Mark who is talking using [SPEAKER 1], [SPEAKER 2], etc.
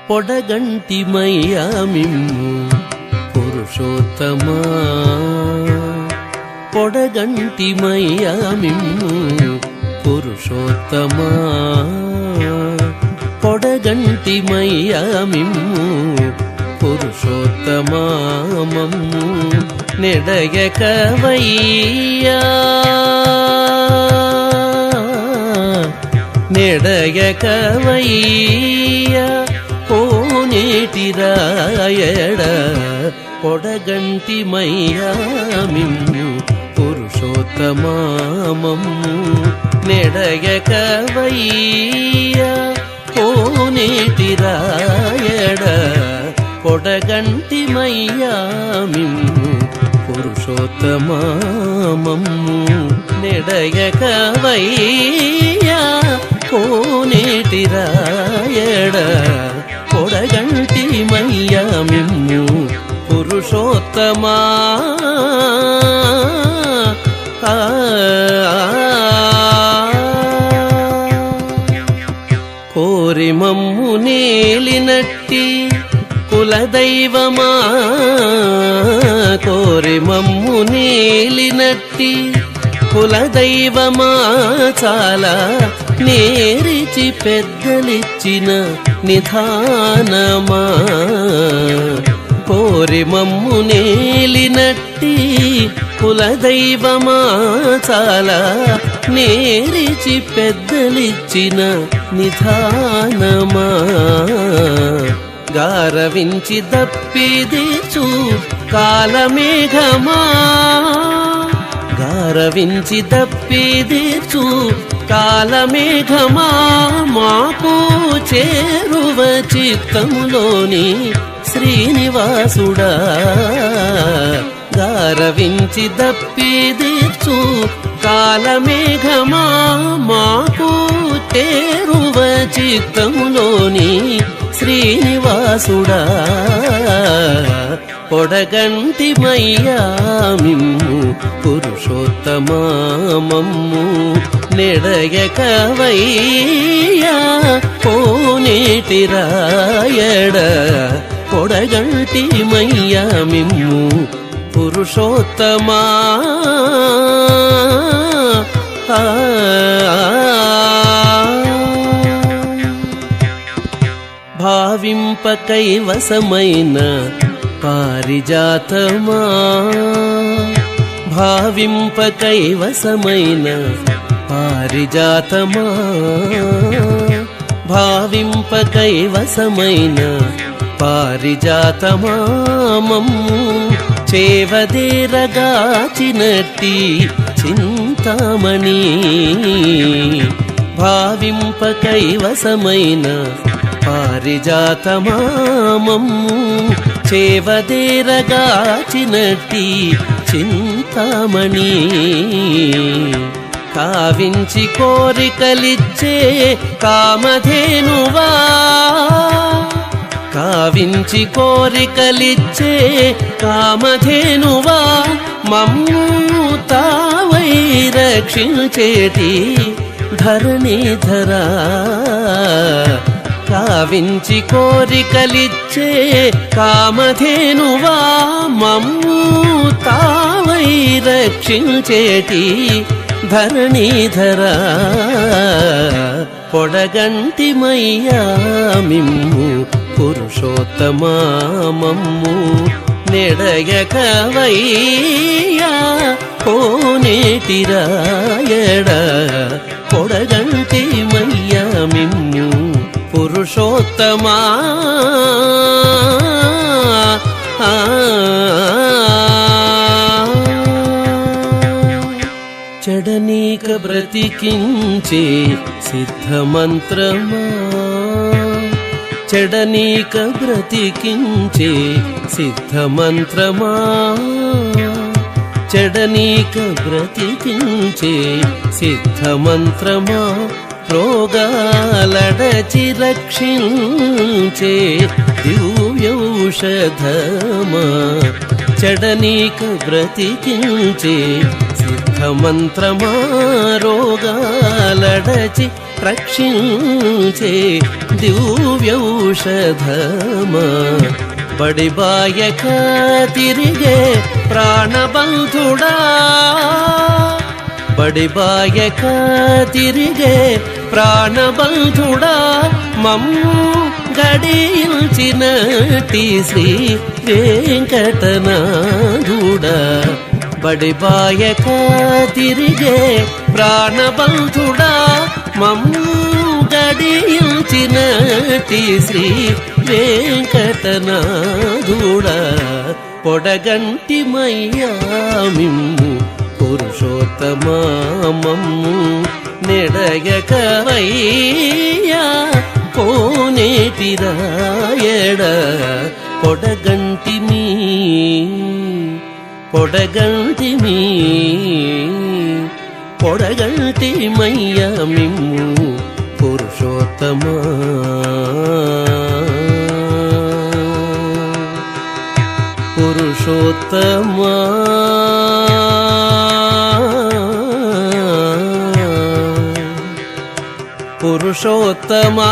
[SPEAKER 1] పొడగంటిమయ్యా మిమ్ము పురుషోత్తమా పొడగంటిమయ్యా మిమ్ము పురుషోత్తమా పొడగంటిమయ్యా మిమ్ము పురుషోత్తమా మమ్ము నెడయకవయ్యా నెడయకవయ్యా కోనేటి రాయడ పొడగంటిమయ్యా మిమ్ము పురుషోత్తమా మమ్ము నెడయకవయ్యా కోనేటి రాయడ పొడగంటిమయ్యా మిమ్ము పురుషోత్తమా మమ్ము నెడయకవయ్యా కోనేటి రాయడ పొడగంటిమయ్యా మిమ్ము పురుషోత్తమా కోరి మమ్ము నేలినట్టి కులదైవమా కోరి మమ్ము నేలినట్టి కులదైవమా చాలా నేరిచి పెద్దలిచ్చిన నిధానమా కోరి మమ్ము నేలినట్టి కులదైవమా చాలా నేరిచి పెద్దలిచ్చిన నిధానమా గారవించి దప్పిదీచు కాలమేఘమా గారవించి దప్పిదీచు కాలమేఘమా మాకు చేరువ చిత్తములోని శ్రీనివాసుడా గారవించి దప్పిదీచు కాలమేఘమా మాకు చేరువ చిత్తములోని శ్రీనివాసుడా పొడగంటిమయ్యా మిమ్ము పురుషోత్తమా మమ్ము నెడయకవయ్యా కోనేటి రాయడ పొడగంటిమయ్యా మిమ్ము పురుషోత్తమా భావింప కైవసమైన పారిజాతమా భావింప కైవసమైన పారిజాతమా భావింప కైవసమైన పారిజాతమా మమ్ము చేవదేరగాచినట్టి చింతామణి భావింప కైవసమైన పారిజాతమా మమ్ము చేవదేరగాచినట్టి చింతామణి కావించి కోరికలిచ్చే కామధేనువా కావించి కోరికలిచ్చే కామధేనువా మమ్ము తావై రక్షించేటి ధరణీధరా కావించి కోరికలిచ్చే కామధేనువా మమ్ము తావై రక్షించేటి ధరణీధరా పొడగంటిమయ్యా మిమ్ము పురుషోత్తమా మమ్ము నెడయకవయ్యా కోనేటి రాయడ పొడగంటిమయ్యా మిమ్ము పురుషోత్తమా చెడనీక బ్రతికించే సిద్ధమంత్రమా చెడనీక బ్రతికించే సిద్ధమంత్రమా చెడనీక బ్రతికించే సిద్ధమంత్రమా రోగాలడచి రక్షించే దివ్యౌషధమా చెడనీక బ్రతికించే సిద్ధమంత్రమా రోగాలడచి రక్షించే ದಿವ್ಯೌಷಧಮಾ ಬಡಿಬಾಯಕ ತಿರಿಗೆ ಪ್ರಾಣಬಂಧುಡಾ ಬಡಿಬಾಯಕ ತಿರಿಗೆ ಪ್ರಾಣಬಂಧುಡಾ ಮಮ್ಮು గడిల్చినటి శ్రీ వెంకటనాథుడా బడిబాయక తిరిగే ప్రాణబంధుడా మమ్ము గడిల్చినటి శ్రీ వెంకటనాథుడా పొడగంటి మయ్యామిమ్ము పురుషోత్తమా మమ్ము నెడయకవయ్యా కోనేటిరాయడ పొడగంటిమీ పొడగంటి మయ్యా మిమ్ము పురుషోత్తమా పురుషోత్తమా పురుషోత్తమా